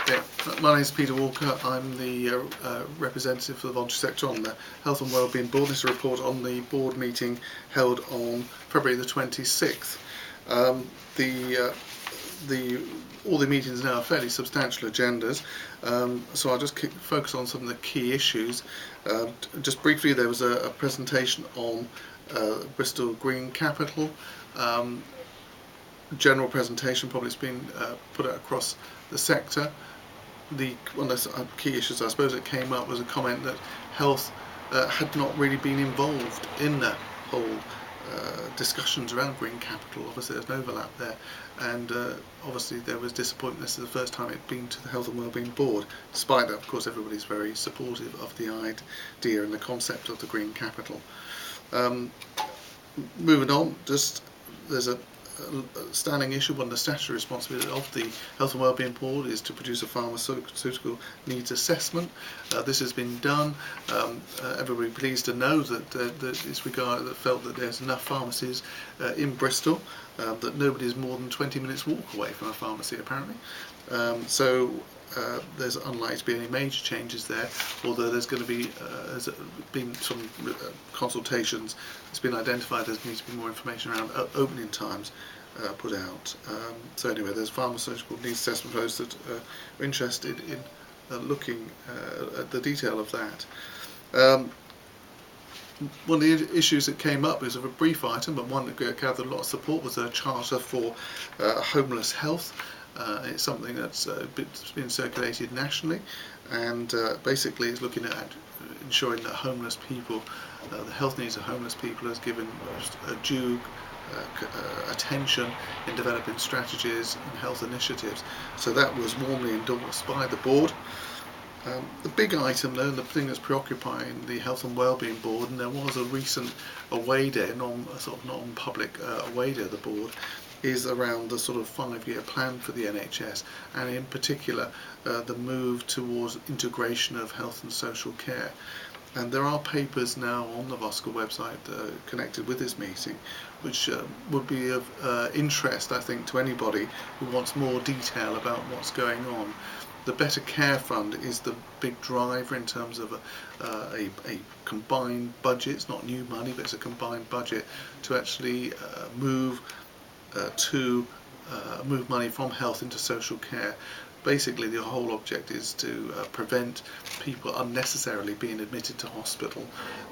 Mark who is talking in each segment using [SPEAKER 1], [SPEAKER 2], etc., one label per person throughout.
[SPEAKER 1] Yeah, my name is Peter Walker. I'm the representative for the voluntary sector on the Health and Wellbeing Board. This is a report on the board meeting held on February the 26th. All the meetings now are fairly substantial agendas, so I'll just focus on some of the key issues. Just briefly, there was a presentation on Bristol Green Capital. General presentation, probably it's been put out across the sector. One of the key issues I suppose that came up was a comment that health had not really been involved in the whole discussions around green capital. Obviously there's an overlap there, and obviously there was disappointment. This is the first time it'd been to the Health and Wellbeing Board. Despite that, of course, everybody's very supportive of the idea and the concept of the green capital. Moving on, there's a standing issue. One of the statutory responsibilities of the Health and Wellbeing Board is to produce a pharmaceutical needs assessment. This has been done. Everybody pleased to know that it's felt that there's enough pharmacies in Bristol, that nobody is more than 20 minutes walk away from a pharmacy apparently. There's unlikely to be any major changes there, although there's going to be there's been some consultations. It's been identified there needs to be more information around opening times put out. So anyway, there's pharmaceutical needs assessment posts that are interested in looking at the detail of that. One of the issues that came up is of a brief item, but one that gathered a lot of support, was a charter for homeless health. It's something that's been circulated nationally, and basically it's looking at ensuring that homeless people, the health needs of homeless people is given due attention in developing strategies and health initiatives. So that was warmly endorsed by the board. The big item though, and the thing that's preoccupying the Health and Wellbeing Board, and there was a recent away day, non-public away day of the board, is around the sort of 5-year plan for the NHS, and in particular the move towards integration of health and social care. And there are papers now on the VCS website connected with this meeting, which would be of interest, I think, to anybody who wants more detail about what's going on. The Better Care Fund is the big driver in terms of a combined budget. It's not new money, but it's a combined budget to actually move money from health into social care. Basically, the whole object is to prevent people unnecessarily being admitted to hospital,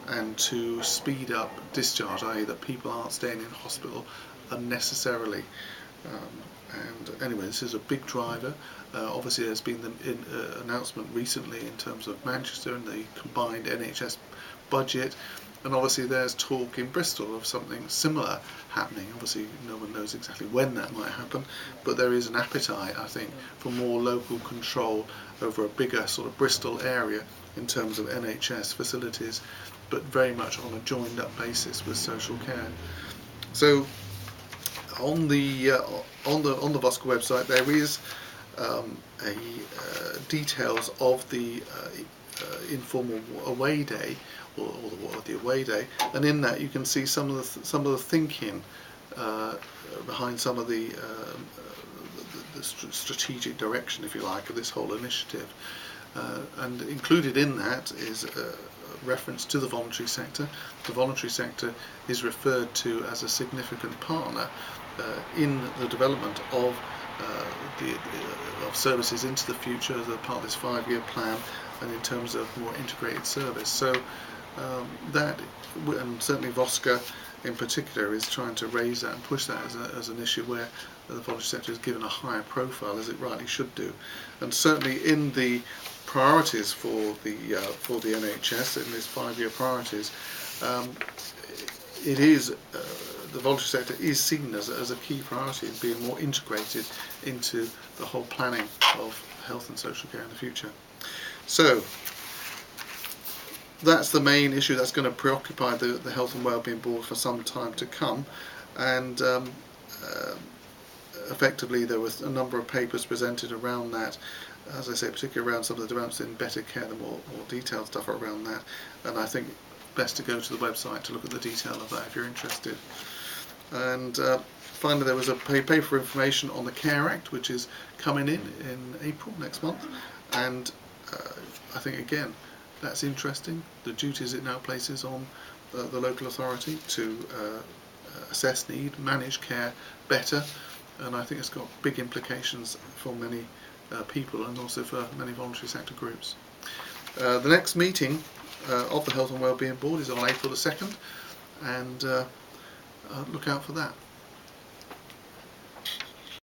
[SPEAKER 1] and to speed up discharge, i.e. that people aren't staying in hospital unnecessarily. And anyway, this is a big driver. Obviously there's been the announcement recently in terms of Manchester and the combined NHS budget, and obviously there's talk in Bristol of something similar happening. Obviously no one knows exactly when that might happen, but there is an appetite, I think, for more local control over a bigger sort of Bristol area in terms of NHS facilities, but very much on a joined up basis with social care. So on the VCS website there is details of the Informal Away Day, or the away day, and in that you can see some of the thinking behind some of the strategic direction, if you like, of this whole initiative. And included in that is a reference to the voluntary sector. The voluntary sector is referred to as a significant partner in the development of services into the future as a part of this 5-year plan, and in terms of more integrated service. So that, and certainly VCS in particular, is trying to raise that and push that as an issue where the voluntary sector is given a higher profile, as it rightly should do. And certainly in the priorities for the NHS, in these 5-year priorities, it is the voluntary sector is seen as a key priority in being more integrated into the whole planning of health and social care in the future. So that's the main issue that's going to preoccupy the Health and Wellbeing Board for some time to come, and effectively there was a number of papers presented around that, as I say, particularly around some of the developments in better care, the more detailed stuff around that, and I think best to go to the website to look at the detail of that if you're interested. And Finally, there was a paper information on the Care Act, which is coming in April next month, and I think again that's interesting. The duties it now places on the local authority to assess need, manage care better, and I think it's got big implications for many people and also for many voluntary sector groups. The next meeting of the Health and Wellbeing Board is on April the 2nd, and look out for that.